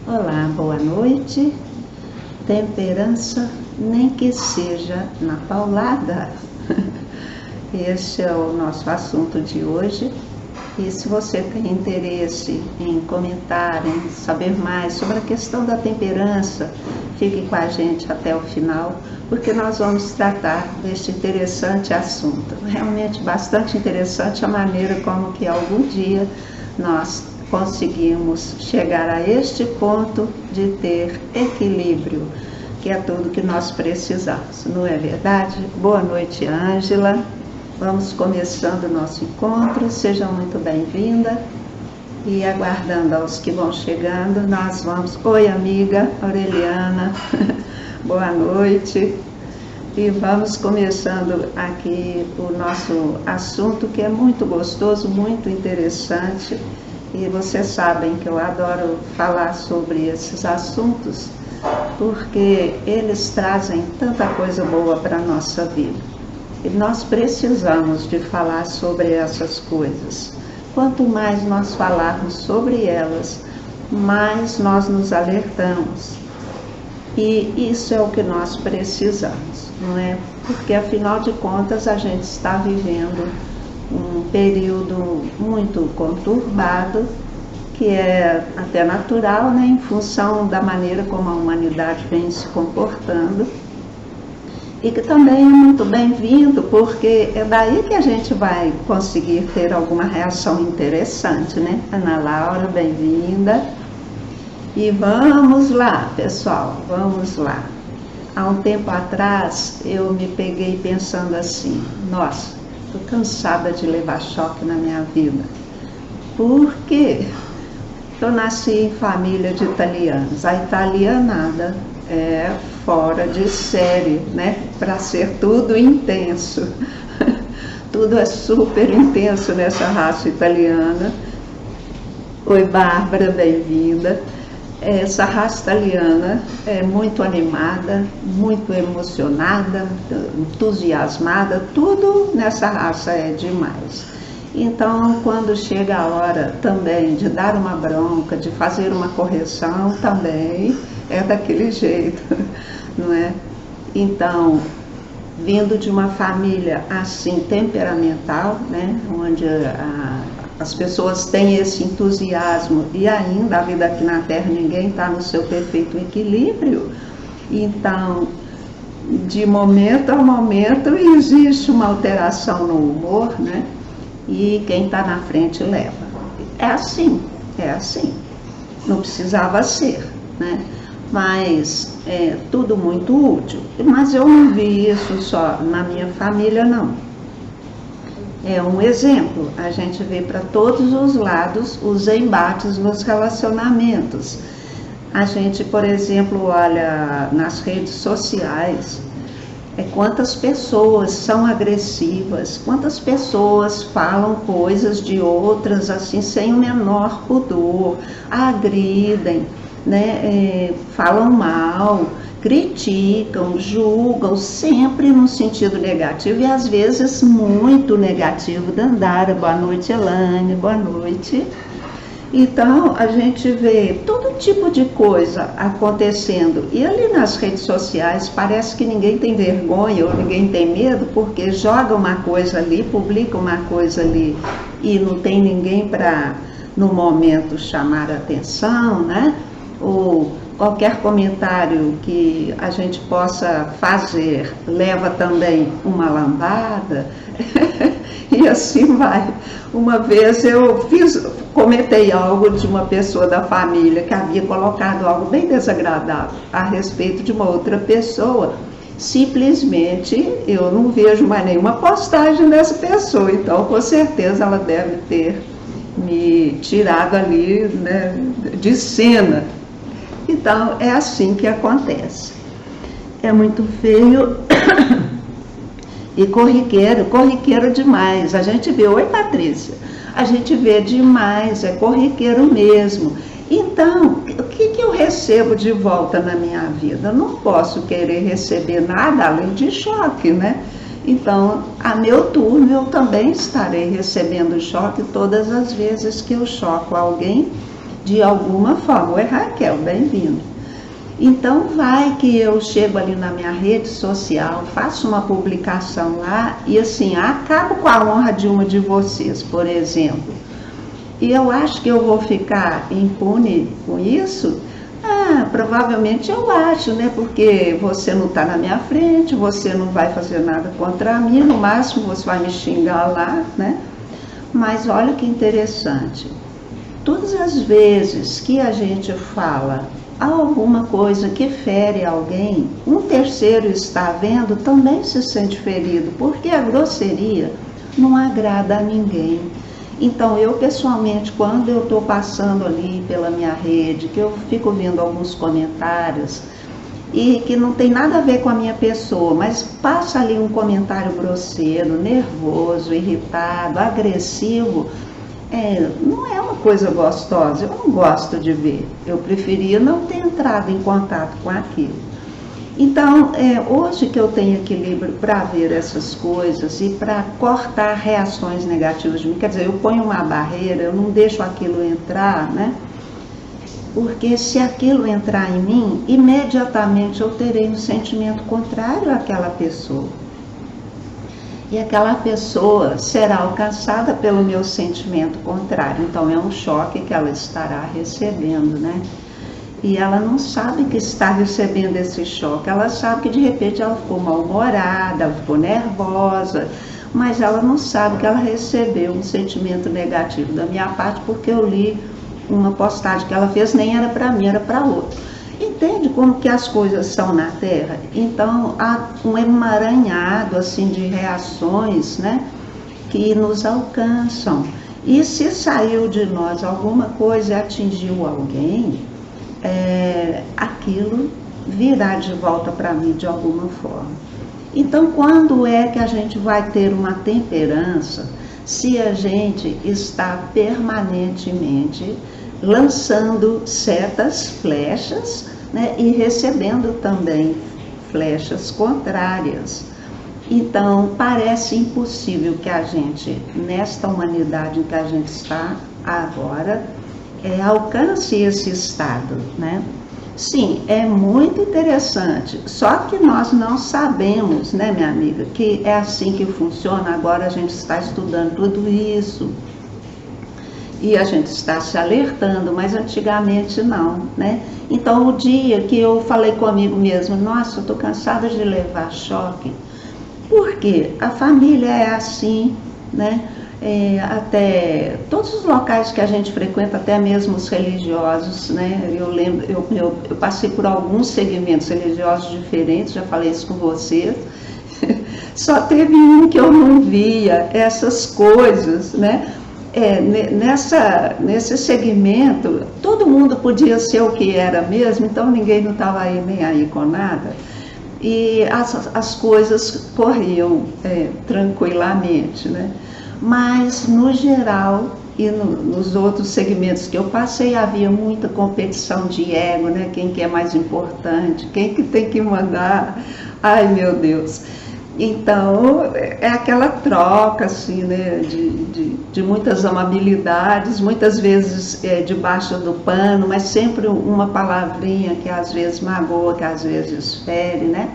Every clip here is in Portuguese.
Olá, boa noite. Temperança, nem que seja na paulada. Este é o nosso assunto de hoje. E se você tem interesse em comentar, em saber mais sobre a questão da temperança, fique com a gente até o final, porque nós vamos tratar deste interessante assunto. Realmente bastante interessante a maneira como que algum dia nós conseguimos chegar a este ponto de ter equilíbrio, que é tudo que nós precisamos, não é verdade? Boa noite, Ângela. Vamos começando o nosso encontro, seja muito bem-vinda. E aguardando aos que vão chegando, nós vamos... Oi, amiga Aureliana, boa noite. E vamos começando aqui o nosso assunto, que é muito gostoso, muito interessante. E vocês sabem que eu adoro falar sobre esses assuntos, porque eles trazem tanta coisa boa para a nossa vida. E nós precisamos de falar sobre essas coisas. Quanto mais nós falarmos sobre elas, mais nós nos alertamos. E isso é o que nós precisamos, não é? Porque, afinal de contas, a gente está vivendo um período muito conturbado, que é até natural, né, em função da maneira como a humanidade vem se comportando, e que também é muito bem-vindo, porque é daí que a gente vai conseguir ter alguma reação interessante, né? Ana Laura, bem-vinda. E vamos lá, pessoal, vamos lá. Há um tempo atrás, eu me peguei pensando assim, nossa, estou cansada de levar choque na minha vida. Por quê? Eu nasci em família de italianos. A italianada é fora de série, né? Para ser tudo intenso. Tudo é super intenso nessa raça italiana. Oi, Bárbara, bem-vinda. Essa raça italiana é muito animada, muito emocionada, entusiasmada, tudo nessa raça é demais. Então, quando chega a hora também de dar uma bronca, de fazer uma correção, também é daquele jeito, não é? Então, vindo de uma família assim, temperamental, né? Onde as pessoas têm esse entusiasmo e ainda a vida aqui na Terra ninguém está no seu perfeito equilíbrio, então de momento a momento existe uma alteração no humor, né? E quem está na frente leva. É assim, não precisava ser, né? Mas é tudo muito útil. Mas eu não vi isso só na minha família, não. É um exemplo, a gente vê para todos os lados os embates nos relacionamentos. A gente, por exemplo, olha nas redes sociais, quantas pessoas são agressivas, quantas pessoas falam coisas de outras assim sem o menor pudor, agridem, né? Falam mal, criticam, julgam, sempre no sentido negativo e às vezes muito negativo. Dandara, boa noite, Elane, boa noite. Então, a gente vê todo tipo de coisa acontecendo. E ali nas redes sociais, parece que ninguém tem vergonha ou ninguém tem medo, porque joga uma coisa ali, publica uma coisa ali e não tem ninguém para, no momento, chamar a atenção, né? Ou qualquer comentário que a gente possa fazer leva também uma lambada. E assim vai. Uma vez eu comentei algo de uma pessoa da família que havia colocado algo bem desagradável a respeito de uma outra pessoa. Simplesmente eu não vejo mais nenhuma postagem dessa pessoa, então com certeza ela deve ter me tirado ali, né, de cena. Então é assim que acontece. É muito feio e corriqueiro demais. A gente vê, oi Patrícia, a gente vê demais, é corriqueiro mesmo. Então, o que eu recebo de volta na minha vida? Eu não posso querer receber nada além de choque, né? Então, a meu turno, eu também estarei recebendo choque todas as vezes que eu choco alguém de alguma forma. Oi, Raquel, bem-vindo. Então, vai que eu chego ali na minha rede social, faço uma publicação lá e assim, acabo com a honra de uma de vocês, por exemplo. E eu acho que eu vou ficar impune com isso? Provavelmente eu acho, né? Porque você não está na minha frente, você não vai fazer nada contra mim, no máximo você vai me xingar lá, né? Mas olha que interessante. Todas as vezes que a gente fala alguma coisa que fere alguém, um terceiro está vendo, também se sente ferido, porque a grosseria não agrada a ninguém. Então, eu pessoalmente, quando eu estou passando ali pela minha rede, que eu fico vendo alguns comentários, e que não tem nada a ver com a minha pessoa, mas passa ali um comentário grosseiro, nervoso, irritado, agressivo, não é uma coisa gostosa, eu não gosto de ver. Eu preferia não ter entrado em contato com aquilo. Então, hoje que eu tenho equilíbrio para ver essas coisas e para cortar reações negativas de mim, quer dizer, eu ponho uma barreira, eu não deixo aquilo entrar, né? Porque se aquilo entrar em mim, imediatamente eu terei um sentimento contrário àquela pessoa. E aquela pessoa será alcançada pelo meu sentimento contrário. Então, é um choque que ela estará recebendo, né? E ela não sabe que está recebendo esse choque, ela sabe que de repente ela ficou mal-humorada, ela ficou nervosa, mas ela não sabe que ela recebeu um sentimento negativo da minha parte porque eu li uma postagem que ela fez, nem era para mim, era para outra. Entende como que as coisas são na Terra? Então há um emaranhado assim de reações, né, que nos alcançam. E se saiu de nós alguma coisa e atingiu alguém, aquilo virá de volta para mim de alguma forma. Então, quando é que a gente vai ter uma temperança se a gente está permanentemente lançando certas flechas, né, e recebendo também flechas contrárias? Então, parece impossível que a gente, nesta humanidade em que a gente está agora, alcance esse estado, né? Sim, é muito interessante, só que nós não sabemos, né, minha amiga, que é assim que funciona. Agora a gente está estudando tudo isso e a gente está se alertando, mas antigamente não, né? Então, o dia que eu falei comigo mesmo, nossa, eu estou cansada de levar choque, porque a família é assim, né? Até todos os locais que a gente frequenta, até mesmo os religiosos, né? Eu lembro, eu passei por alguns segmentos religiosos diferentes, já falei isso com vocês. Só teve um que eu não via essas coisas, né? Nesse segmento, todo mundo podia ser o que era mesmo, então ninguém não estava aí nem aí com nada. E as coisas corriam tranquilamente, né? Mas, no geral, e nos outros segmentos que eu passei, havia muita competição de ego, né? Quem que é mais importante, quem que tem que mandar, ai meu Deus. Então, é aquela troca, assim, né? De muitas amabilidades, muitas vezes debaixo do pano, mas sempre uma palavrinha que às vezes magoa, que às vezes fere, né?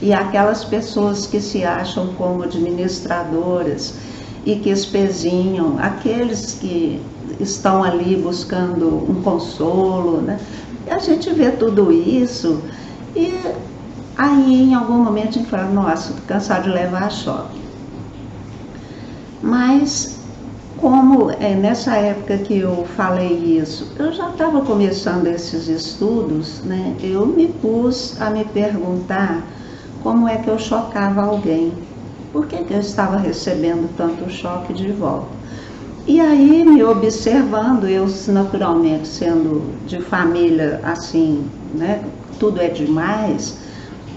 E aquelas pessoas que se acham como administradoras e que espezinham, aqueles que estão ali buscando um consolo, né? E a gente vê tudo isso e aí em algum momento a gente fala, nossa, tô cansado de levar choque. Mas como nessa época que eu falei isso, eu já estava começando esses estudos, né? Eu me pus a me perguntar como é que eu chocava alguém. Por que eu estava recebendo tanto choque de volta? E aí, me observando, eu naturalmente sendo de família assim, né, tudo é demais,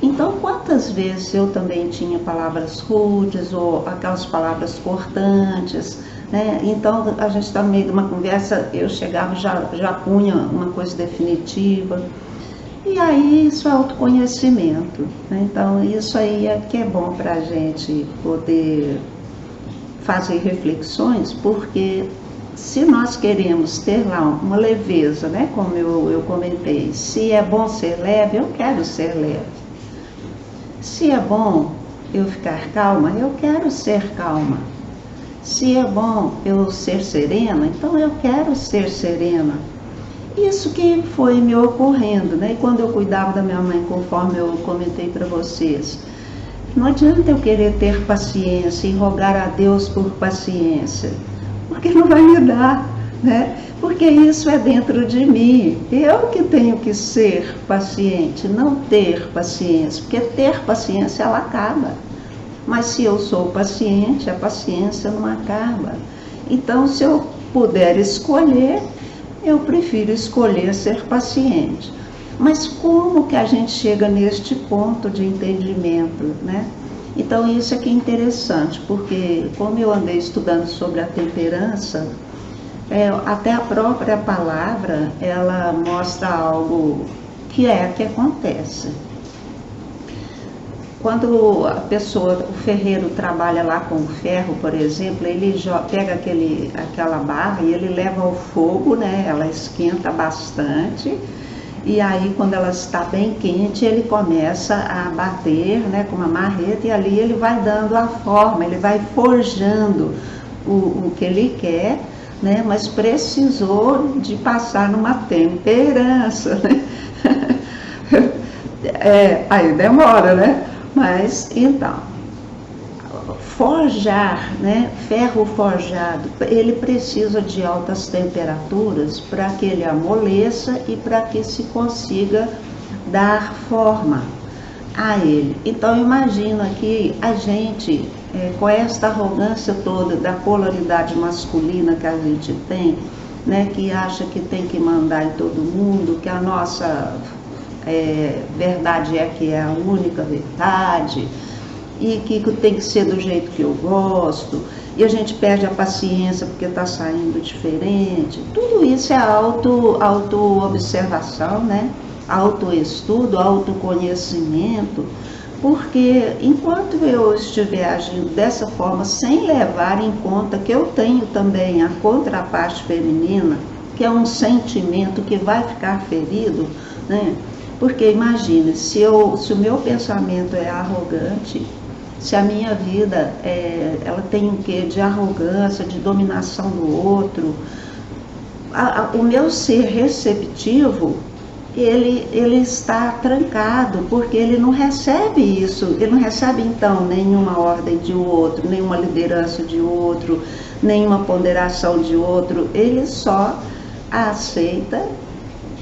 então quantas vezes eu também tinha palavras rudes ou aquelas palavras cortantes, né? Então a gente está no meio de uma conversa, eu chegava já punha uma coisa definitiva. E aí isso é autoconhecimento, né? Então isso aí é que é bom para a gente poder fazer reflexões, porque se nós queremos ter lá uma leveza, né? Como eu comentei, se é bom ser leve, eu quero ser leve. Se é bom eu ficar calma, eu quero ser calma. Se é bom eu ser serena, então eu quero ser serena. Isso que foi me ocorrendo, né? E quando eu cuidava da minha mãe, conforme eu comentei para vocês, não adianta eu querer ter paciência e rogar a Deus por paciência, porque não vai me dar, né? Porque isso é dentro de mim. Eu que tenho que ser paciente, não ter paciência, porque ter paciência ela acaba. Mas se eu sou paciente, a paciência não acaba. Então, se eu puder escolher, eu prefiro escolher ser paciente. Mas como que a gente chega neste ponto de entendimento, né? Então isso aqui é interessante, porque como eu andei estudando sobre a temperança, até a própria palavra, ela mostra algo que acontece. Quando a pessoa, o ferreiro trabalha lá com o ferro, por exemplo, ele pega aquela barra e ele leva ao fogo, né? Ela esquenta bastante. E aí, quando ela está bem quente, ele começa a bater, né, com uma marreta, e ali ele vai dando a forma, ele vai forjando o que ele quer, né, mas precisou de passar numa temperança, né? Aí demora, né? Mas, então, forjar, né, ferro forjado, ele precisa de altas temperaturas para que ele amoleça e para que se consiga dar forma a ele. Então imagina que a gente, com esta arrogância toda da polaridade masculina que a gente tem, né, que acha que tem que mandar em todo mundo, que a nossa verdade é que é a única verdade, e que tem que ser do jeito que eu gosto, e a gente perde a paciência porque está saindo diferente. Tudo isso é auto-observação, né? Autoestudo, autoconhecimento, porque enquanto eu estiver agindo dessa forma, sem levar em conta que eu tenho também a contraparte feminina, que é um sentimento que vai ficar ferido, né? Porque imagine, se o meu pensamento é arrogante, se a minha vida ela tem um quê de arrogância, de dominação do outro, o meu ser receptivo, ele está trancado, porque ele não recebe isso, ele não recebe então nenhuma ordem de outro, nenhuma liderança de outro, nenhuma ponderação de outro, ele só aceita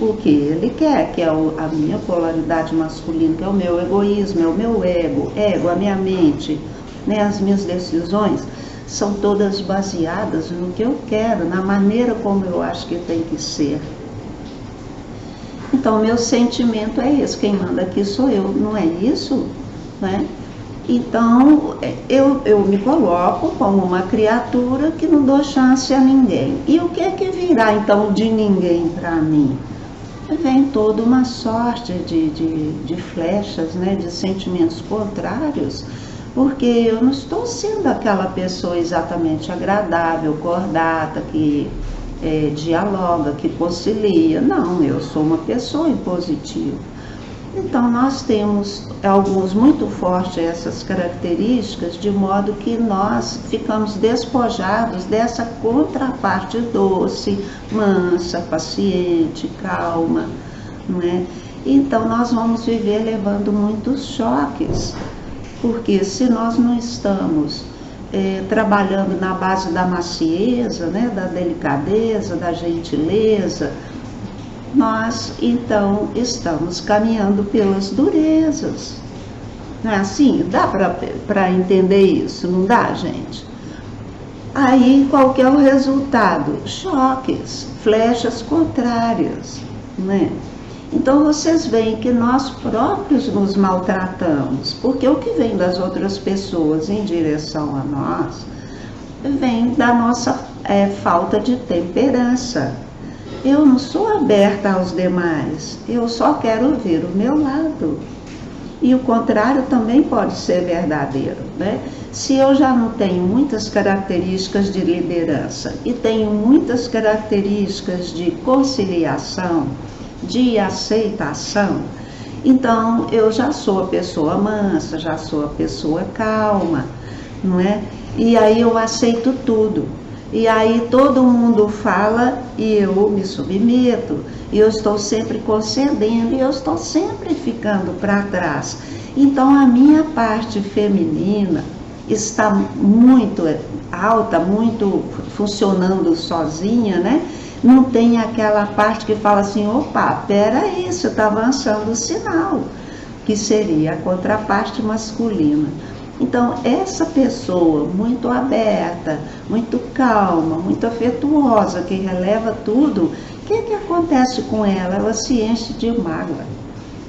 o que ele quer, que é a minha polaridade masculina, que é o meu egoísmo, é o meu ego, a minha mente, né? As minhas decisões são todas baseadas no que eu quero, na maneira como eu acho que tem que ser. Então, meu sentimento é esse, quem manda aqui sou eu, não é isso? Né? Então, eu me coloco como uma criatura que não dou chance a ninguém. E o que é que virá, então, de ninguém para mim? Vem toda uma sorte de flechas, né, de sentimentos contrários, porque eu não estou sendo aquela pessoa exatamente agradável, cordata, que dialoga, que concilia. Não, eu sou uma pessoa impositiva. Então nós temos alguns muito fortes essas características, de modo que nós ficamos despojados dessa contraparte doce, mansa, paciente, calma, não é? Então nós vamos viver levando muitos choques, porque se nós não estamos trabalhando na base da macieza, né, da delicadeza, da gentileza, nós então estamos caminhando pelas durezas. Não é assim? Dá para entender isso, não dá, gente? Aí qual que é o resultado? Choques, flechas contrárias, né? Então vocês veem que nós próprios nos maltratamos, porque o que vem das outras pessoas em direção a nós vem da nossa falta de temperança. eu não sou aberta aos demais, eu só quero ver o meu lado. E o contrário também pode ser verdadeiro, né? Se eu já não tenho muitas características de liderança e tenho muitas características de conciliação, de aceitação, então eu já sou a pessoa mansa, já sou a pessoa calma, não é? E aí eu aceito tudo. E aí todo mundo fala e eu me submeto, e eu estou sempre concedendo, e eu estou sempre ficando para trás. Então a minha parte feminina está muito alta, muito funcionando sozinha, né? Não tem aquela parte que fala assim, opa, peraí, você está avançando o sinal, que seria a contraparte masculina. Então, essa pessoa muito aberta, muito calma, muito afetuosa, que releva tudo, o que acontece com ela? Ela se enche de mágoa,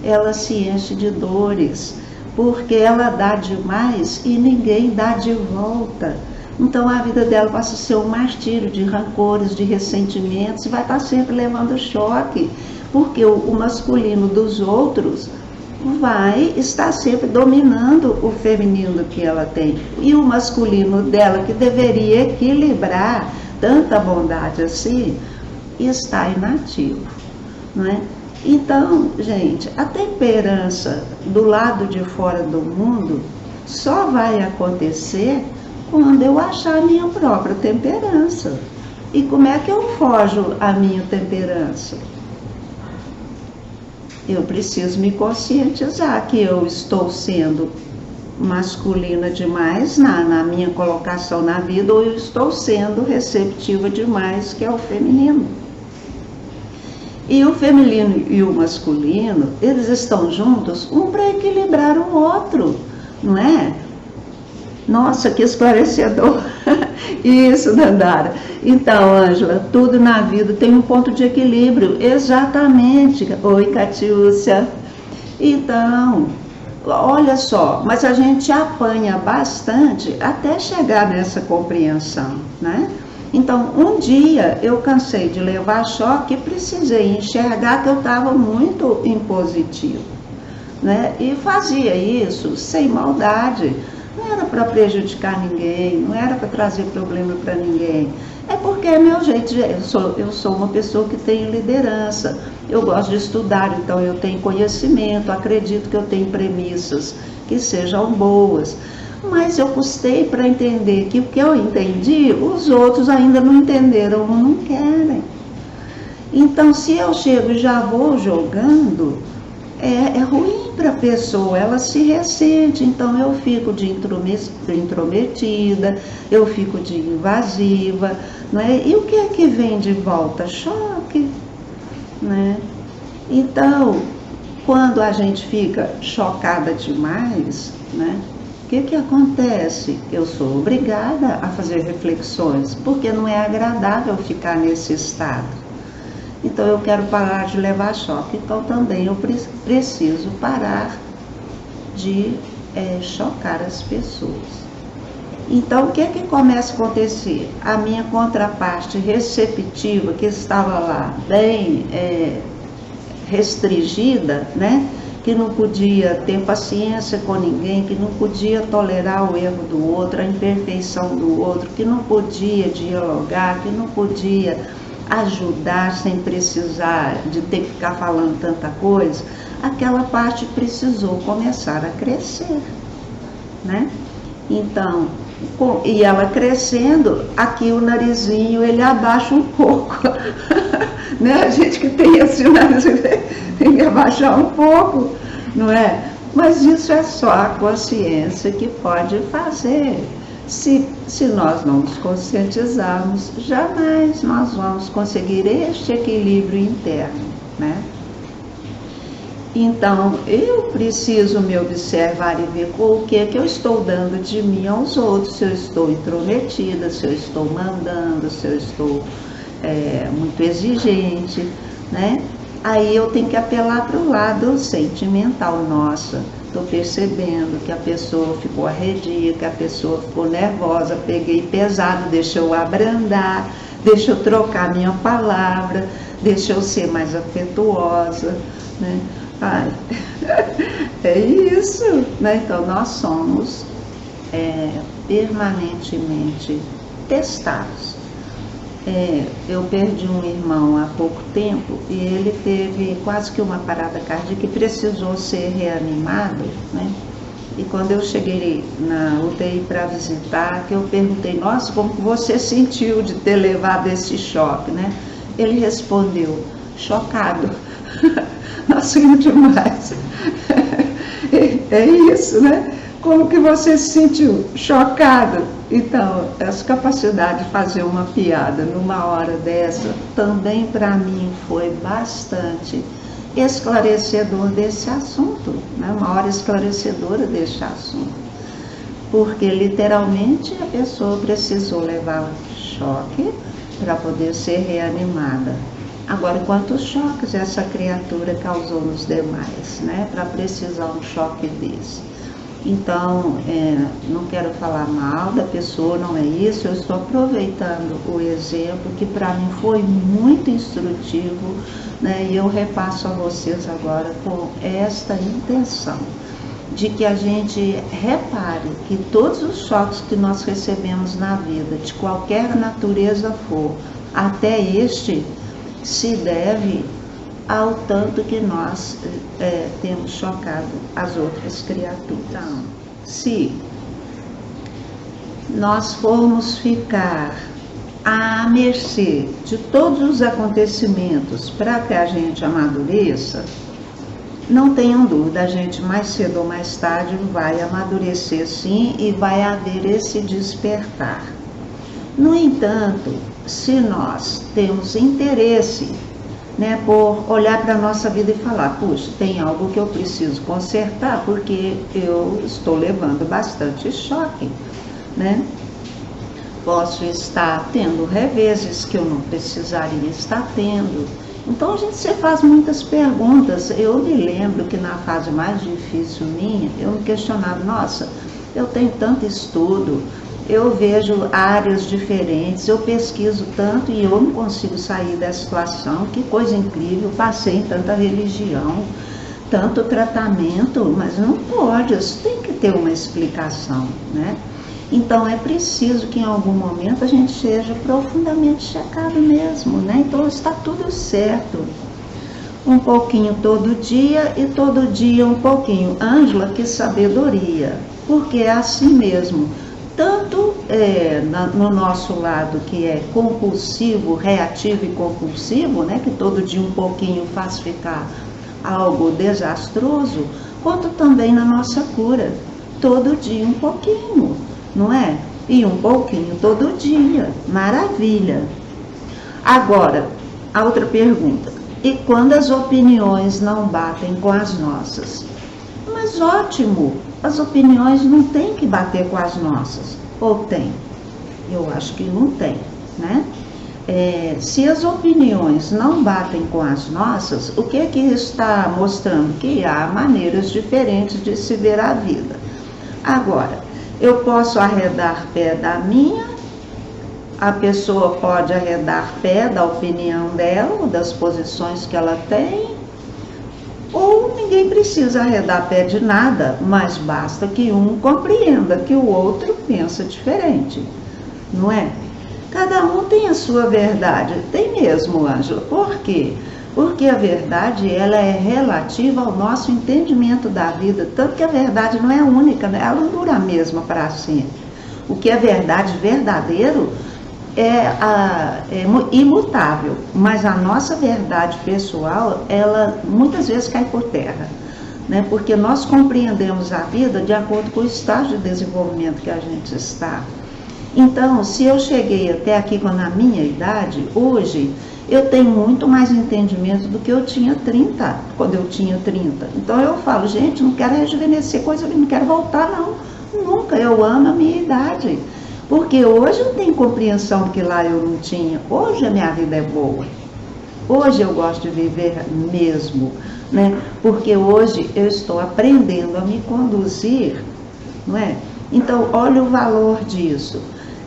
ela se enche de dores, porque ela dá demais e ninguém dá de volta. Então, a vida dela passa a ser um martírio de rancores, de ressentimentos, e vai estar sempre levando choque, porque o masculino dos outros vai estar sempre dominando o feminino que ela tem. E o masculino dela, que deveria equilibrar tanta bondade assim, está inativo, não é? Então, gente, a temperança do lado de fora do mundo só vai acontecer quando eu achar a minha própria temperança. E como é que eu fojo a minha temperança? Eu preciso me conscientizar que eu estou sendo masculina demais na minha colocação na vida, ou eu estou sendo receptiva demais, que é o feminino. E o feminino e o masculino, eles estão juntos, um para equilibrar o outro, não é? Nossa, que esclarecedor! Isso, Dandara. Então, Ângela, tudo na vida tem um ponto de equilíbrio. Exatamente. Oi, Catiúcia. Então, olha só, mas a gente apanha bastante até chegar nessa compreensão, né? Então, um dia eu cansei de levar choque e precisei enxergar que eu estava muito impositivo, né? E fazia isso sem maldade. Não era para prejudicar ninguém, não era para trazer problema para ninguém. É porque é meu jeito, eu sou uma pessoa que tem liderança, eu gosto de estudar, então eu tenho conhecimento, acredito que eu tenho premissas que sejam boas. Mas eu custei para entender que o que eu entendi, os outros ainda não entenderam ou não querem. Então, se eu chego e já vou jogando, é ruim para a pessoa, ela se ressente. Então eu fico de intrometida, eu fico de invasiva, né? E o que é que vem de volta? Choque, né? Então, quando a gente fica chocada demais, né? O que acontece? Eu sou obrigada a fazer reflexões, porque não é agradável ficar nesse estado. Então eu quero parar de levar choque, então também eu preciso parar de chocar as pessoas. Então o que começa a acontecer? A minha contraparte receptiva, que estava lá bem restringida, né? Que não podia ter paciência com ninguém, que não podia tolerar o erro do outro, a imperfeição do outro, que não podia dialogar, que não podia ajudar sem precisar de ter que ficar falando tanta coisa, aquela parte precisou começar a crescer, né? Então, e ela crescendo, aqui o narizinho ele abaixa um pouco, né? A gente que tem esse narizinho tem que abaixar um pouco, não é? Mas isso é só a consciência que pode fazer. Se nós não nos conscientizarmos, jamais nós vamos conseguir este equilíbrio interno, né? Então, eu preciso me observar e ver o que é que eu estou dando de mim aos outros, se eu estou intrometida, se eu estou mandando, se eu estou muito exigente, né? Aí eu tenho que apelar para o lado sentimental, nossa, estou percebendo que a pessoa ficou arredia, que a pessoa ficou nervosa, peguei pesado, deixa eu abrandar, deixa eu trocar minha palavra, deixa eu ser mais afetuosa, né? Ai, é isso, né? Então nós somos permanentemente testados. Eu perdi um irmão há pouco tempo e ele teve quase que uma parada cardíaca e precisou ser reanimado, né? E quando eu cheguei na UTI para visitar, que eu perguntei, nossa, como que você sentiu de ter levado esse choque, né? Ele respondeu, chocado. Nossa, rio demais. É isso, né? Como que você se sentiu? Chocado. Então, essa capacidade de fazer uma piada numa hora dessa, também para mim foi bastante esclarecedor desse assunto, né? Uma hora esclarecedora desse assunto. Porque, literalmente, a pessoa precisou levar um choque para poder ser reanimada. Agora, quantos choques essa criatura causou nos demais, né? Para precisar um choque desse. Então, não quero falar mal da pessoa, não é isso, eu estou aproveitando o exemplo que para mim foi muito instrutivo, né, e eu repasso a vocês agora com esta intenção, de que a gente repare que todos os choques que nós recebemos na vida, de qualquer natureza for, até este, se deve ao tanto que nós temos chocado as outras criaturas. Então, se nós formos ficar à mercê de todos os acontecimentos para que a gente amadureça, não tenham dúvida, a gente mais cedo ou mais tarde vai amadurecer sim e vai haver esse despertar. No entanto, se nós temos interesse, né, por olhar para a nossa vida e falar, puxa, tem algo que eu preciso consertar porque eu estou levando bastante choque, né? Posso estar tendo reveses que eu não precisaria estar tendo. Então a gente se faz muitas perguntas. Eu me lembro que na fase mais difícil minha, eu me questionava, nossa, eu tenho tanto estudo, eu vejo áreas diferentes, eu pesquiso tanto e eu não consigo sair dessa situação, que coisa incrível, passei em tanta religião, tanto tratamento, mas não pode, isso tem que ter uma explicação, né? Então é preciso que em algum momento a gente seja profundamente checado mesmo, né? Então está tudo certo. Um pouquinho todo dia e todo dia um pouquinho. Ângela, que sabedoria, porque é assim mesmo. Tanto no nosso lado que é compulsivo, reativo e compulsivo, né, que todo dia um pouquinho faz ficar algo desastroso, quanto também na nossa cura, todo dia um pouquinho, não é? E um pouquinho todo dia, maravilha. Agora, a outra pergunta, e quando as opiniões não batem com as nossas? Mas ótimo, as opiniões não têm que bater com as nossas, ou tem? Eu acho que não tem, né? Se as opiniões não batem com as nossas, o que é que está mostrando? Que há maneiras diferentes de se ver a vida. Agora, eu posso arredar pé da minha, a pessoa pode arredar pé da opinião dela, ou das posições que ela tem, ou ninguém precisa arredar pé de nada, mas basta que um compreenda que o outro pensa diferente, não é? Cada um tem a sua verdade, tem mesmo, Ângela. Por quê? Porque a verdade, ela é relativa ao nosso entendimento da vida, tanto que a verdade não é única, né? Ela não dura a mesma para sempre. O que é verdade verdadeiro é imutável, mas a nossa verdade pessoal, ela muitas vezes cai por terra, né? Porque nós compreendemos a vida de acordo com o estágio de desenvolvimento que a gente está. Então, se eu cheguei até aqui na minha idade, hoje eu tenho muito mais entendimento do que eu tinha quando eu tinha 30. Então eu falo, gente, não quero rejuvenescer coisa, não quero voltar não, nunca, eu amo a minha idade. Porque hoje eu tenho compreensão que lá eu não tinha. Hoje a minha vida é boa. Hoje eu gosto de viver mesmo, né? Porque hoje eu estou aprendendo a me conduzir, não é? Então, olha o valor disso.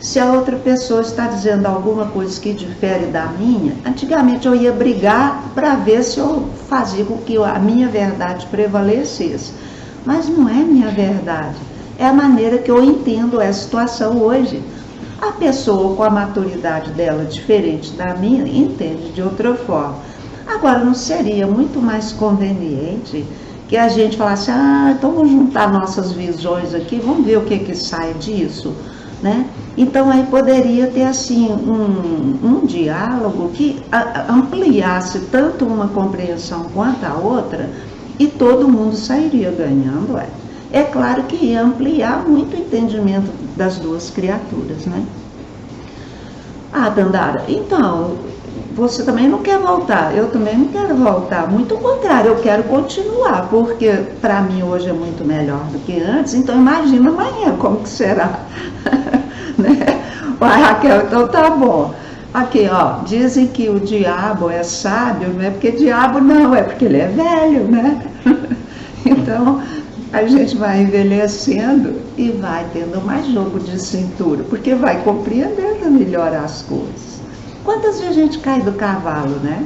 Se a outra pessoa está dizendo alguma coisa que difere da minha, antigamente eu ia brigar para ver se eu fazia com que a minha verdade prevalecesse. Mas não é minha verdade, é a maneira que eu entendo a situação hoje. A pessoa com a maturidade dela diferente da minha entende de outra forma. Agora, não seria muito mais conveniente que a gente falasse, então vamos juntar nossas visões aqui, vamos ver o que sai disso, né? Então aí poderia ter assim um diálogo que ampliasse tanto uma compreensão quanto a outra e todo mundo sairia ganhando. É claro que ia ampliar muito o entendimento das duas criaturas, né? Dandara, então, você também não quer voltar, eu também não quero voltar, muito contrário, eu quero continuar, porque para mim hoje é muito melhor do que antes, então imagina amanhã como que será, né? Uai, Raquel, então tá bom. Aqui, ó, dizem que o diabo é sábio, não é porque diabo não, é porque ele é velho, né? Então, a gente vai envelhecendo e vai tendo mais jogo de cintura, porque vai compreendendo melhor as coisas. Quantas vezes a gente cai do cavalo, né?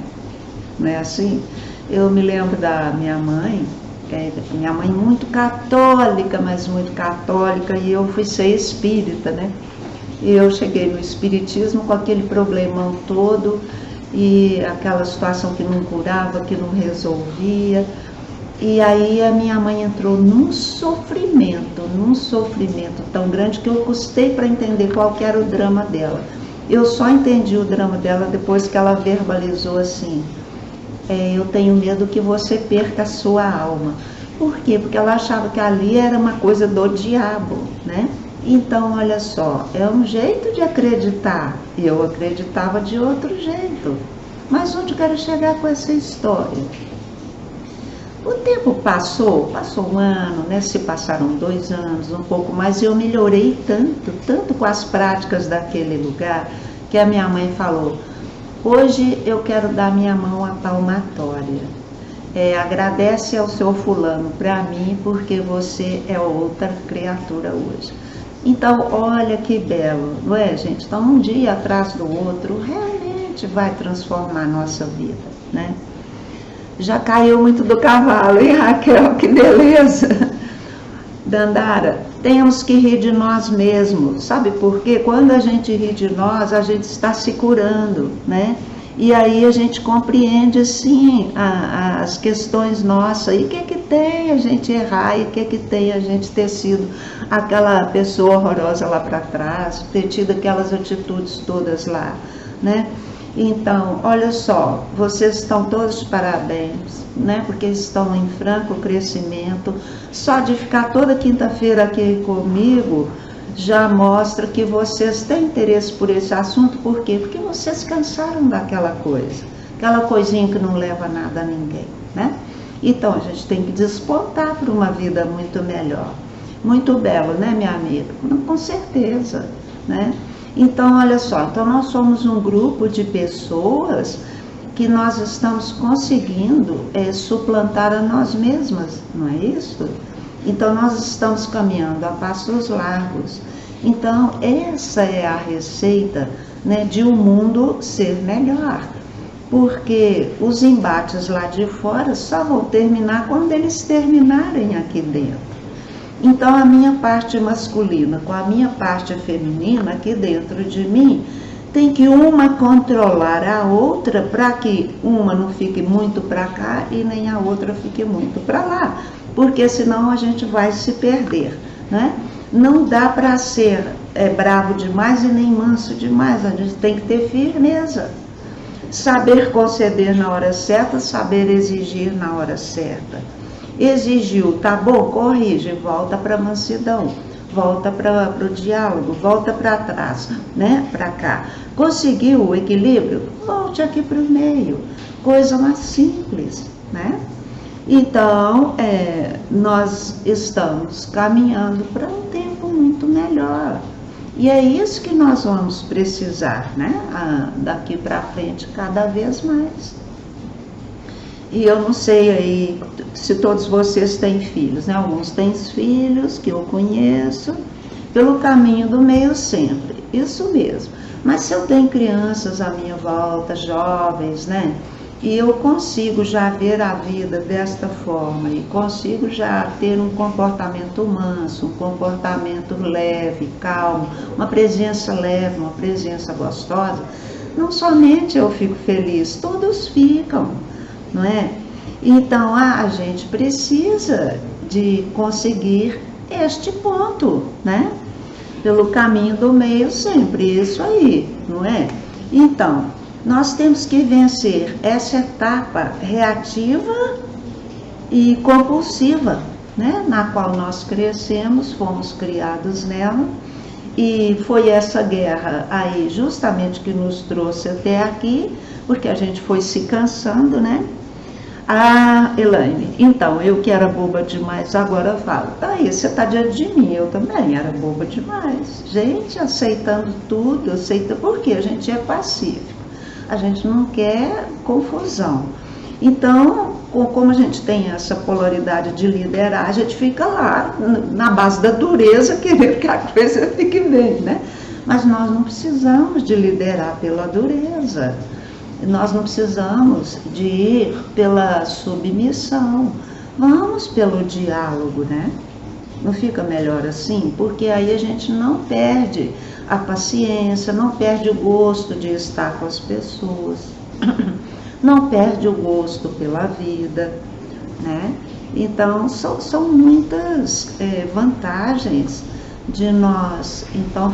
Não é assim? Eu me lembro da minha mãe muito católica, mas muito católica, e eu fui ser espírita, né? E eu cheguei no espiritismo com aquele problemão todo, e aquela situação que não curava, que não resolvia. E aí a minha mãe entrou num sofrimento tão grande que eu custei para entender qual que era o drama dela. Eu só entendi o drama dela depois que ela verbalizou assim, eu tenho medo que você perca a sua alma. Por quê? Porque ela achava que ali era uma coisa do diabo, né? Então, olha só, é um jeito de acreditar. Eu acreditava de outro jeito. Mas onde eu quero chegar com essa história? O tempo passou um ano, né? Se passaram 2 anos, um pouco mais, e eu melhorei tanto com as práticas daquele lugar, que a minha mãe falou, hoje eu quero dar minha mão à palmatória. Agradece ao seu fulano para mim, porque você é outra criatura hoje. Então, olha que belo, não é, gente? Então, um dia atrás do outro, realmente vai transformar a nossa vida, né? Já caiu muito do cavalo, hein, Raquel? Que beleza! Dandara, temos que rir de nós mesmos, sabe por quê? Quando a gente ri de nós, a gente está se curando, né? E aí a gente compreende, sim, as questões nossas. E o que tem a gente errar? E o que tem a gente ter sido aquela pessoa horrorosa lá para trás, ter tido aquelas atitudes todas lá, né? Então, olha só, vocês estão todos de parabéns, né? Porque estão em franco crescimento. Só de ficar toda quinta-feira aqui comigo já mostra que vocês têm interesse por esse assunto. Por quê? Porque vocês cansaram daquela coisa, aquela coisinha que não leva nada a ninguém, né? Então, a gente tem que despontar para uma vida muito melhor. Muito belo, né, minha amiga? Com certeza, né? Então, olha só, então nós somos um grupo de pessoas que nós estamos conseguindo suplantar a nós mesmas, não é isso? Então, nós estamos caminhando a passos largos. Então, essa é a receita, né, de um mundo ser melhor. Porque os embates lá de fora só vão terminar quando eles terminarem aqui dentro. Então, a minha parte masculina com a minha parte feminina aqui dentro de mim, tem que uma controlar a outra para que uma não fique muito para cá e nem a outra fique muito para lá, porque senão a gente vai se perder, né? Não dá para ser bravo demais e nem manso demais, a gente tem que ter firmeza, saber conceder na hora certa, saber exigir na hora certa. Exigiu, tá bom, corrige, volta para a mansidão, volta para o diálogo, volta para trás, né, para cá. Conseguiu o equilíbrio? Volte aqui para o meio, coisa mais simples, né? Então, nós estamos caminhando para um tempo muito melhor. E é isso que nós vamos precisar, né, daqui para frente, cada vez mais. E eu não sei aí se todos vocês têm filhos, né? Alguns têm filhos que eu conheço, pelo caminho do meio sempre. isso mesmo. Mas se eu tenho crianças à minha volta, jovens, né? E eu consigo já ver a vida desta forma e consigo já ter um comportamento manso, um comportamento leve, calmo, uma presença leve, uma presença gostosa, não somente eu fico feliz, todos ficam, não é? Então a gente precisa de conseguir este ponto, né? Pelo caminho do meio sempre, isso aí, não é? Então, nós temos que vencer essa etapa reativa e compulsiva, né? Na qual nós crescemos, fomos criados nela, e foi essa guerra aí justamente que nos trouxe até aqui, porque a gente foi se cansando, né? Ah, Elaine, então, eu que era boba demais, agora eu falo, tá aí, você tá diante de mim, eu também era boba demais. Gente, aceitando tudo, porque a gente é pacífico, a gente não quer confusão. Então, como a gente tem essa polaridade de liderar, a gente fica lá, na base da dureza, querendo que a coisa fique bem, né? Mas nós não precisamos de liderar pela dureza. Nós não precisamos de ir pela submissão, vamos pelo diálogo, né? Não fica melhor assim? Porque aí a gente não perde a paciência, não perde o gosto de estar com as pessoas, não perde o gosto pela vida, né? Então, são muitas vantagens de nós, então,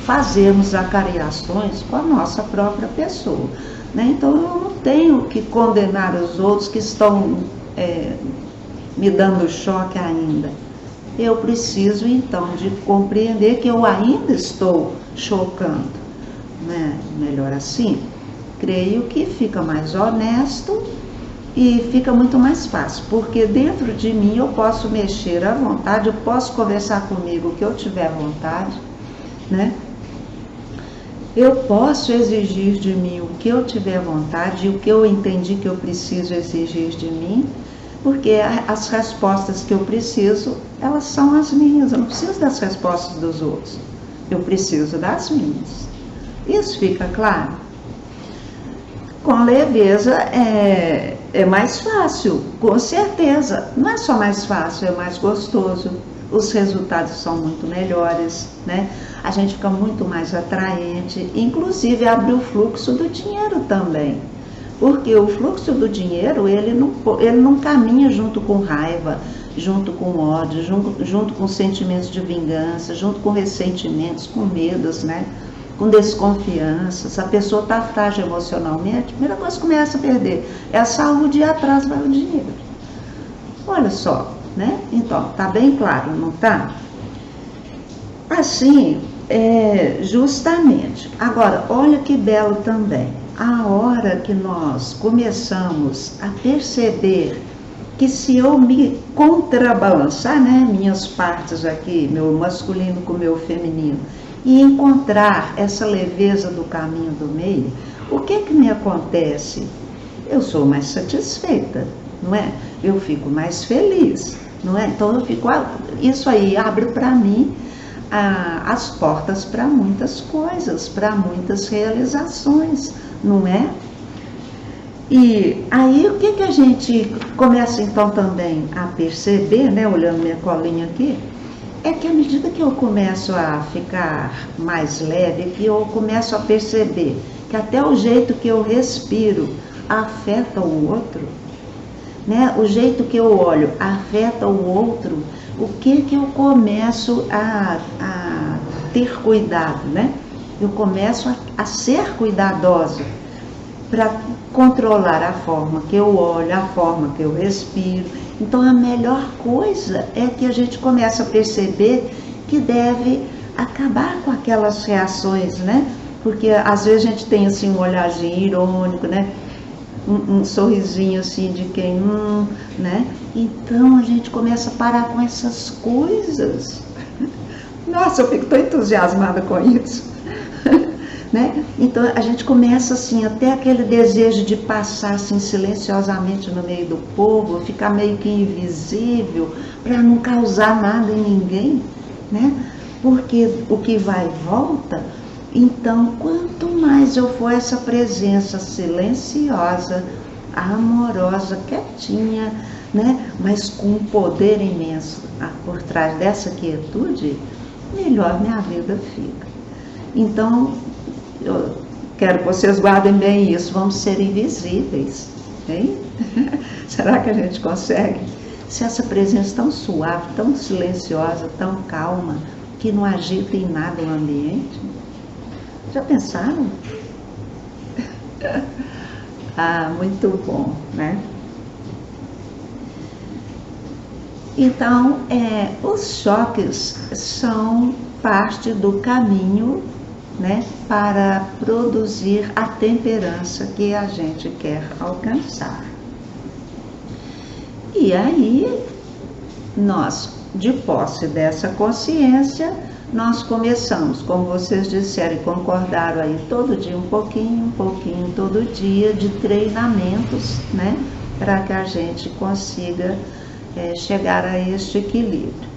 fazermos acariações com a nossa própria pessoa, né? Então eu não tenho que condenar os outros que estão me dando choque ainda. Eu preciso então de compreender que eu ainda estou chocando, né? Melhor assim, creio que fica mais honesto e fica muito mais fácil, porque dentro de mim eu posso mexer à vontade, eu posso conversar comigo o que eu tiver vontade, né? Eu posso exigir de mim o que eu tiver vontade, o que eu entendi que eu preciso exigir de mim, porque as respostas que eu preciso, elas são as minhas, eu não preciso das respostas dos outros, eu preciso das minhas. Isso fica claro? Com leveza é mais fácil, com certeza, não é só mais fácil, é mais gostoso. Os resultados são muito melhores, né? A gente fica muito mais atraente, inclusive abre o fluxo do dinheiro também, porque o fluxo do dinheiro, ele não caminha junto com raiva, junto com ódio, junto com sentimentos de vingança, junto com ressentimentos, com medos, né? Com desconfianças. A pessoa está frágil emocionalmente, a primeira coisa que começa a perder é a saúde e atrás vai o dinheiro. Olha só, né? Então, tá bem claro, não tá? Assim, justamente. Agora, olha que belo também. A hora que nós começamos a perceber que se eu me contrabalançar, né, minhas partes aqui, meu masculino com meu feminino, e encontrar essa leveza do caminho do meio, o que me acontece? Eu sou mais satisfeita, não é? Eu fico mais feliz, não é? Então eu fico, isso aí abre para mim as portas para muitas coisas, para muitas realizações, não é? E aí o que a gente começa então também a perceber, né, olhando minha colinha aqui, é que à medida que eu começo a ficar mais leve, que eu começo a perceber que até o jeito que eu respiro afeta o outro, né? O jeito que eu olho afeta o outro, o que eu começo a ter cuidado, né? Eu começo a ser cuidadosa para controlar a forma que eu olho, a forma que eu respiro. Então a melhor coisa é que a gente começa a perceber que deve acabar com aquelas reações, né? Porque às vezes a gente tem assim um olharzinho irônico, né? Um sorrisinho assim de quem, né? Então a gente começa a parar com essas coisas. Nossa, eu fico tão entusiasmada com isso. Né? Então a gente começa assim, até aquele desejo de passar assim silenciosamente no meio do povo, ficar meio que invisível, para não causar nada em ninguém, né? porque o que vai e volta. Então, quanto mais eu for essa presença silenciosa, amorosa, quietinha, né, mas com um poder imenso por trás dessa quietude, melhor minha vida fica. Então, eu quero que vocês guardem bem isso, vamos ser invisíveis, hein? Será que a gente consegue? Se essa presença tão suave, tão silenciosa, tão calma, que não agita em nada o ambiente. Já pensaram? Ah, muito bom, né? Então, os choques são parte do caminho, né, para produzir a temperança que a gente quer alcançar. E aí, nós, de posse dessa consciência, nós começamos, como vocês disseram e concordaram aí, todo dia um pouquinho, todo dia, de treinamentos, né, para que a gente consiga chegar a este equilíbrio.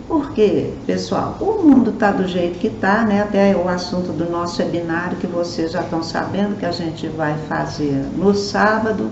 Porque, pessoal, o mundo está do jeito que está, né? Até o assunto do nosso webinário, que vocês já estão sabendo, que a gente vai fazer no sábado.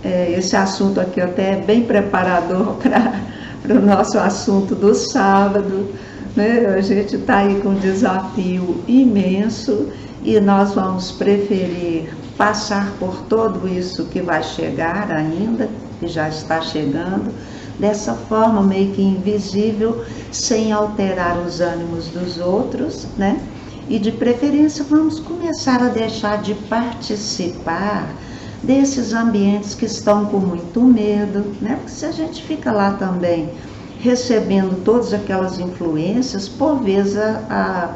Esse assunto aqui até é bem preparador para o nosso assunto do sábado, né? A gente está aí com um desafio imenso e nós vamos preferir passar por tudo isso que vai chegar ainda, que já está chegando, dessa forma meio que invisível, sem alterar os ânimos dos outros, né? E de preferência vamos começar a deixar de participar desses ambientes que estão com muito medo, né? Porque se a gente fica lá também recebendo todas aquelas influências, por vezes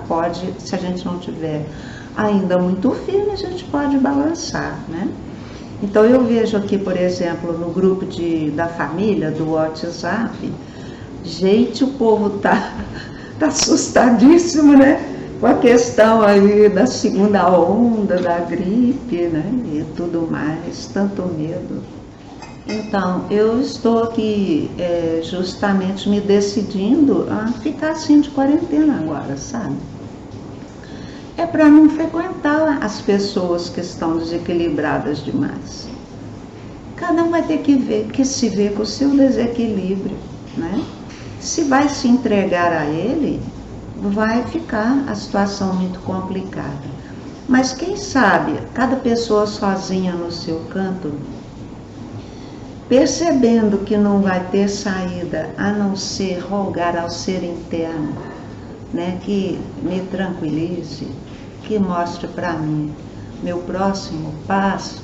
pode, se a gente não tiver ainda muito firme, a gente pode balançar, né? Então eu vejo aqui, por exemplo, no grupo da família, do WhatsApp, gente, o povo tá assustadíssimo, né? Com a questão aí da segunda onda, da gripe, né? E tudo mais, tanto medo. Então, eu estou aqui justamente me decidindo a ficar assim de quarentena agora, sabe? É para não frequentar as pessoas que estão desequilibradas demais. Cada um vai ter que se ver com o seu desequilíbrio, né? Se vai se entregar a ele, vai ficar a situação muito complicada. Mas quem sabe, cada pessoa sozinha no seu canto, percebendo que não vai ter saída a não ser rogar ao ser interno, né, que me tranquilize, que mostre para mim meu próximo passo,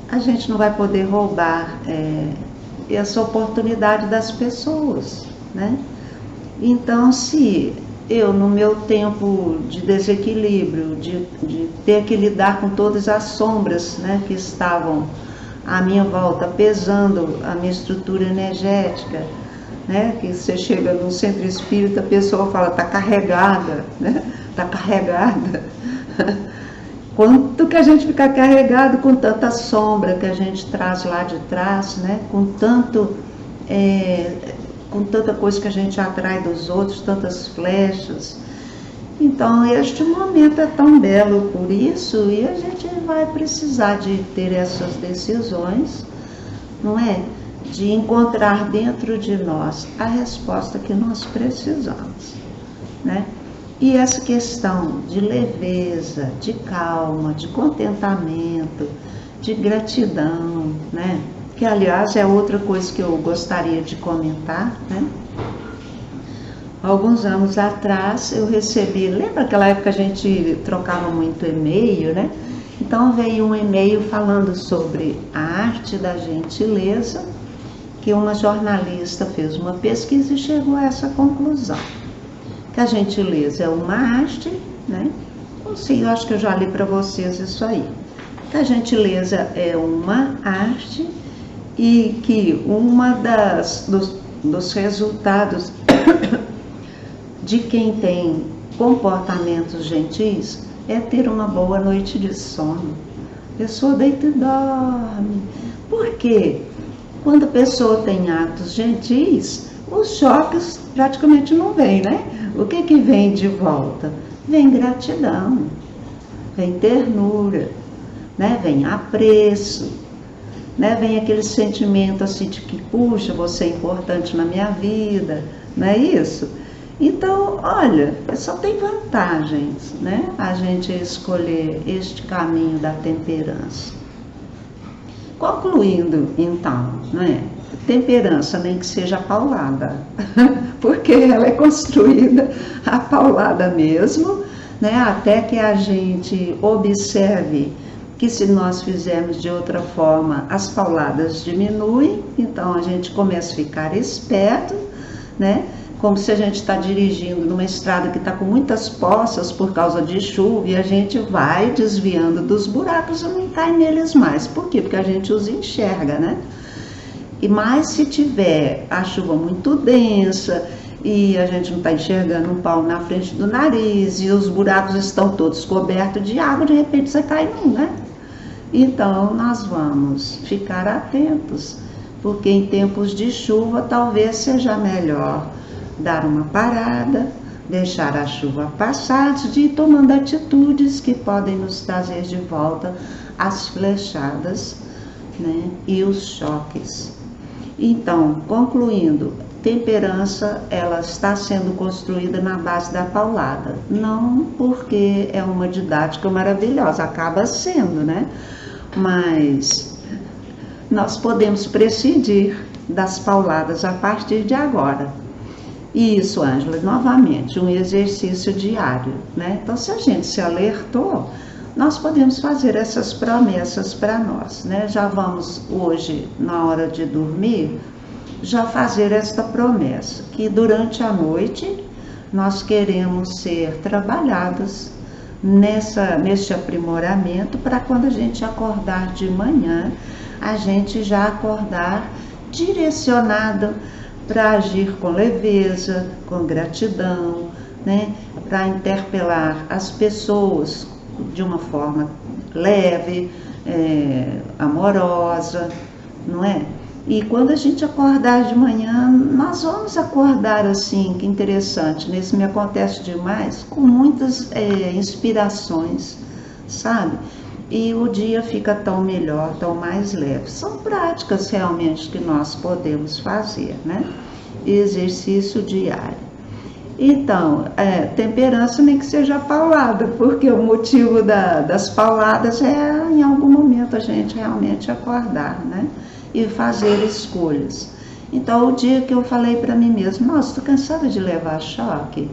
a gente não vai poder roubar essa oportunidade das pessoas, né? Então, se eu, no meu tempo de desequilíbrio, de ter que lidar com todas as sombras, né, que estavam à minha volta, pesando a minha estrutura energética, né, que você chega num centro espírita, a pessoa fala, está carregada, né, está carregada. Quanto que a gente fica carregado com tanta sombra que a gente traz lá de trás, né, com tanta coisa que a gente atrai dos outros, tantas flechas. Então, este momento é tão belo por isso, e a gente vai precisar de ter essas decisões, não é? De encontrar dentro de nós a resposta que nós precisamos, né? E essa questão de leveza, de calma, de contentamento, de gratidão, né? Que, aliás, é outra coisa que eu gostaria de comentar, né? Alguns anos atrás eu recebi, lembra aquela época a gente trocava muito e-mail, né? Então veio um e-mail falando sobre a arte da gentileza, que uma jornalista fez uma pesquisa e chegou a essa conclusão. Que a gentileza é uma arte, né? Não sei, eu acho que eu já li para vocês isso aí. Que a gentileza é uma arte e que dos resultados de quem tem comportamentos gentis é ter uma boa noite de sono. A pessoa deita e dorme. Por quê? Quando a pessoa tem atos gentis, os choques praticamente não vêm, né? O que vem de volta? Vem gratidão, vem ternura, né? Vem apreço, né? Vem aquele sentimento assim de que, puxa, você é importante na minha vida, não é isso? Então, olha, só tem vantagens, né? A gente escolher este caminho da temperança. Concluindo, então, né? Temperança, nem que seja paulada, porque ela é construída a paulada mesmo, né? Até que a gente observe que se nós fizermos de outra forma, as pauladas diminuem, então a gente começa a ficar esperto, né? Como se a gente está dirigindo numa estrada que está com muitas poças por causa de chuva e a gente vai desviando dos buracos e não cai neles mais. Por quê? Porque a gente os enxerga, né? Mas se tiver a chuva muito densa e a gente não está enxergando um pau na frente do nariz e os buracos estão todos cobertos de água, de repente você cai num, né? Então nós vamos ficar atentos, porque em tempos de chuva talvez seja melhor dar uma parada, deixar a chuva passar antes de ir tomando atitudes que podem nos trazer de volta as flechadas, né, e os choques. Então, concluindo, temperança, ela está sendo construída na base da paulada, não porque é uma didática maravilhosa, acaba sendo, né? Mas nós podemos prescindir das pauladas a partir de agora. E isso, Ângela, novamente, um exercício diário, né? Então, se a gente se alertou, nós podemos fazer essas promessas para nós, né? Já vamos hoje, na hora de dormir, já fazer esta promessa, que durante a noite nós queremos ser trabalhados neste aprimoramento, para quando a gente acordar de manhã, a gente já acordar direcionado para agir com leveza, com gratidão, né? Para interpelar as pessoas de uma forma leve, amorosa, não é? E quando a gente acordar de manhã, nós vamos acordar assim, que interessante, isso me acontece demais, com muitas inspirações, sabe? E o dia fica tão melhor, tão mais leve. São práticas realmente que nós podemos fazer, né? Exercício diário. Então, temperança nem que seja paulada, porque o motivo das pauladas é em algum momento a gente realmente acordar, né? E fazer escolhas. Então, o dia que eu falei para mim mesma, nossa, estou cansada de levar choque,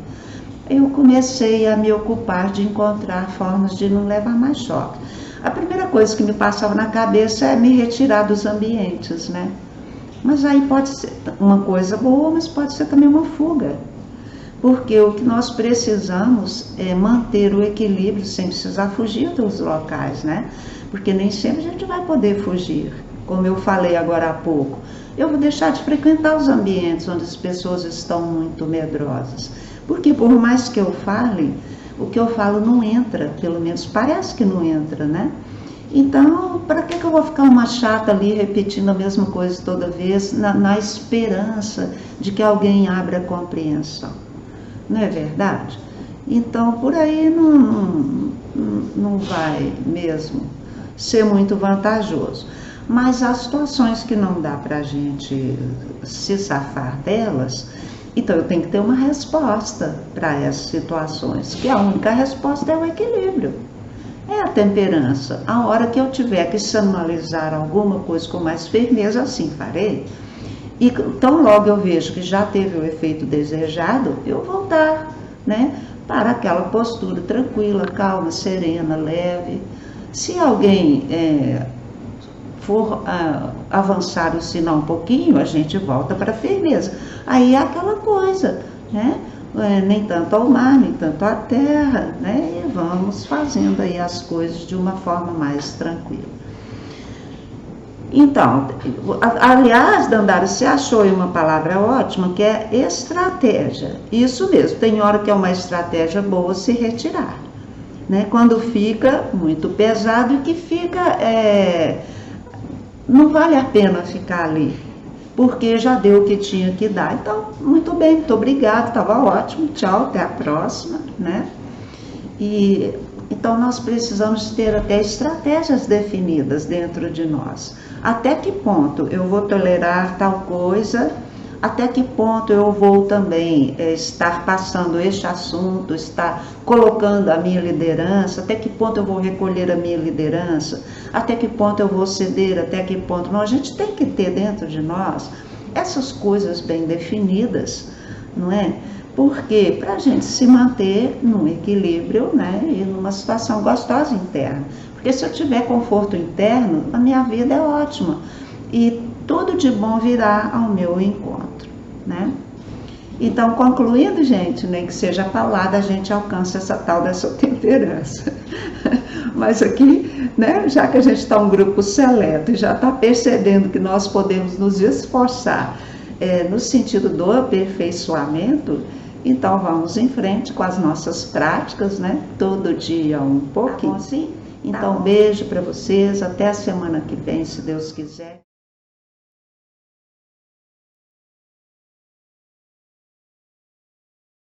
eu comecei a me ocupar de encontrar formas de não levar mais choque. A primeira coisa que me passava na cabeça é me retirar dos ambientes, né? Mas aí pode ser uma coisa boa, mas pode ser também uma fuga. Porque o que nós precisamos é manter o equilíbrio sem precisar fugir dos locais, né? Porque nem sempre a gente vai poder fugir. Como eu falei agora há pouco, eu vou deixar de frequentar os ambientes onde as pessoas estão muito medrosas. Porque por mais que eu fale, o que eu falo não entra, pelo menos parece que não entra, né? Então, para que eu vou ficar uma chata ali repetindo a mesma coisa toda vez, na esperança de que alguém abra a compreensão? Não é verdade? Então, por aí não vai mesmo ser muito vantajoso. Mas há situações que não dá para a gente se safar delas, então eu tenho que ter uma resposta para essas situações, que a única resposta é o equilíbrio, é a temperança. A hora que eu tiver que sanalizar alguma coisa com mais firmeza, assim farei. E tão logo eu vejo que já teve o efeito desejado, eu voltar, né, para aquela postura tranquila, calma, serena, leve. Se alguém for avançar o sinal um pouquinho, a gente volta para a firmeza. Aí é aquela coisa, né? Nem tanto ao mar, nem tanto à terra, né? E vamos fazendo aí as coisas de uma forma mais tranquila. Então, aliás, Dandara, você achou aí uma palavra ótima, que é estratégia. Isso mesmo, tem hora que é uma estratégia boa se retirar, né? Quando fica muito pesado e que fica... não vale a pena ficar ali, porque já deu o que tinha que dar. Então, muito bem, muito obrigado, estava ótimo, tchau, até a próxima, né? E então nós precisamos ter até estratégias definidas dentro de nós. Até que ponto eu vou tolerar tal coisa? Até que ponto eu vou também estar passando este assunto, estar colocando a minha liderança? Até que ponto eu vou recolher a minha liderança? Até que ponto eu vou ceder? Até que ponto não? A gente tem que ter dentro de nós essas coisas bem definidas, não é? Porque para a gente se manter num equilíbrio, né, e numa situação gostosa interna. Porque se eu tiver conforto interno, a minha vida é ótima e tudo de bom virá ao meu encontro, né? Então, concluindo, gente, nem que seja paulada, a gente alcança essa tal dessa temperança. Mas aqui, né, já que a gente está um grupo seleto e já está percebendo que nós podemos nos esforçar no sentido do aperfeiçoamento, então vamos em frente com as nossas práticas, né? Todo dia um pouquinho. Tá bom, assim? Então, beijo para vocês, até a semana que vem, se Deus quiser.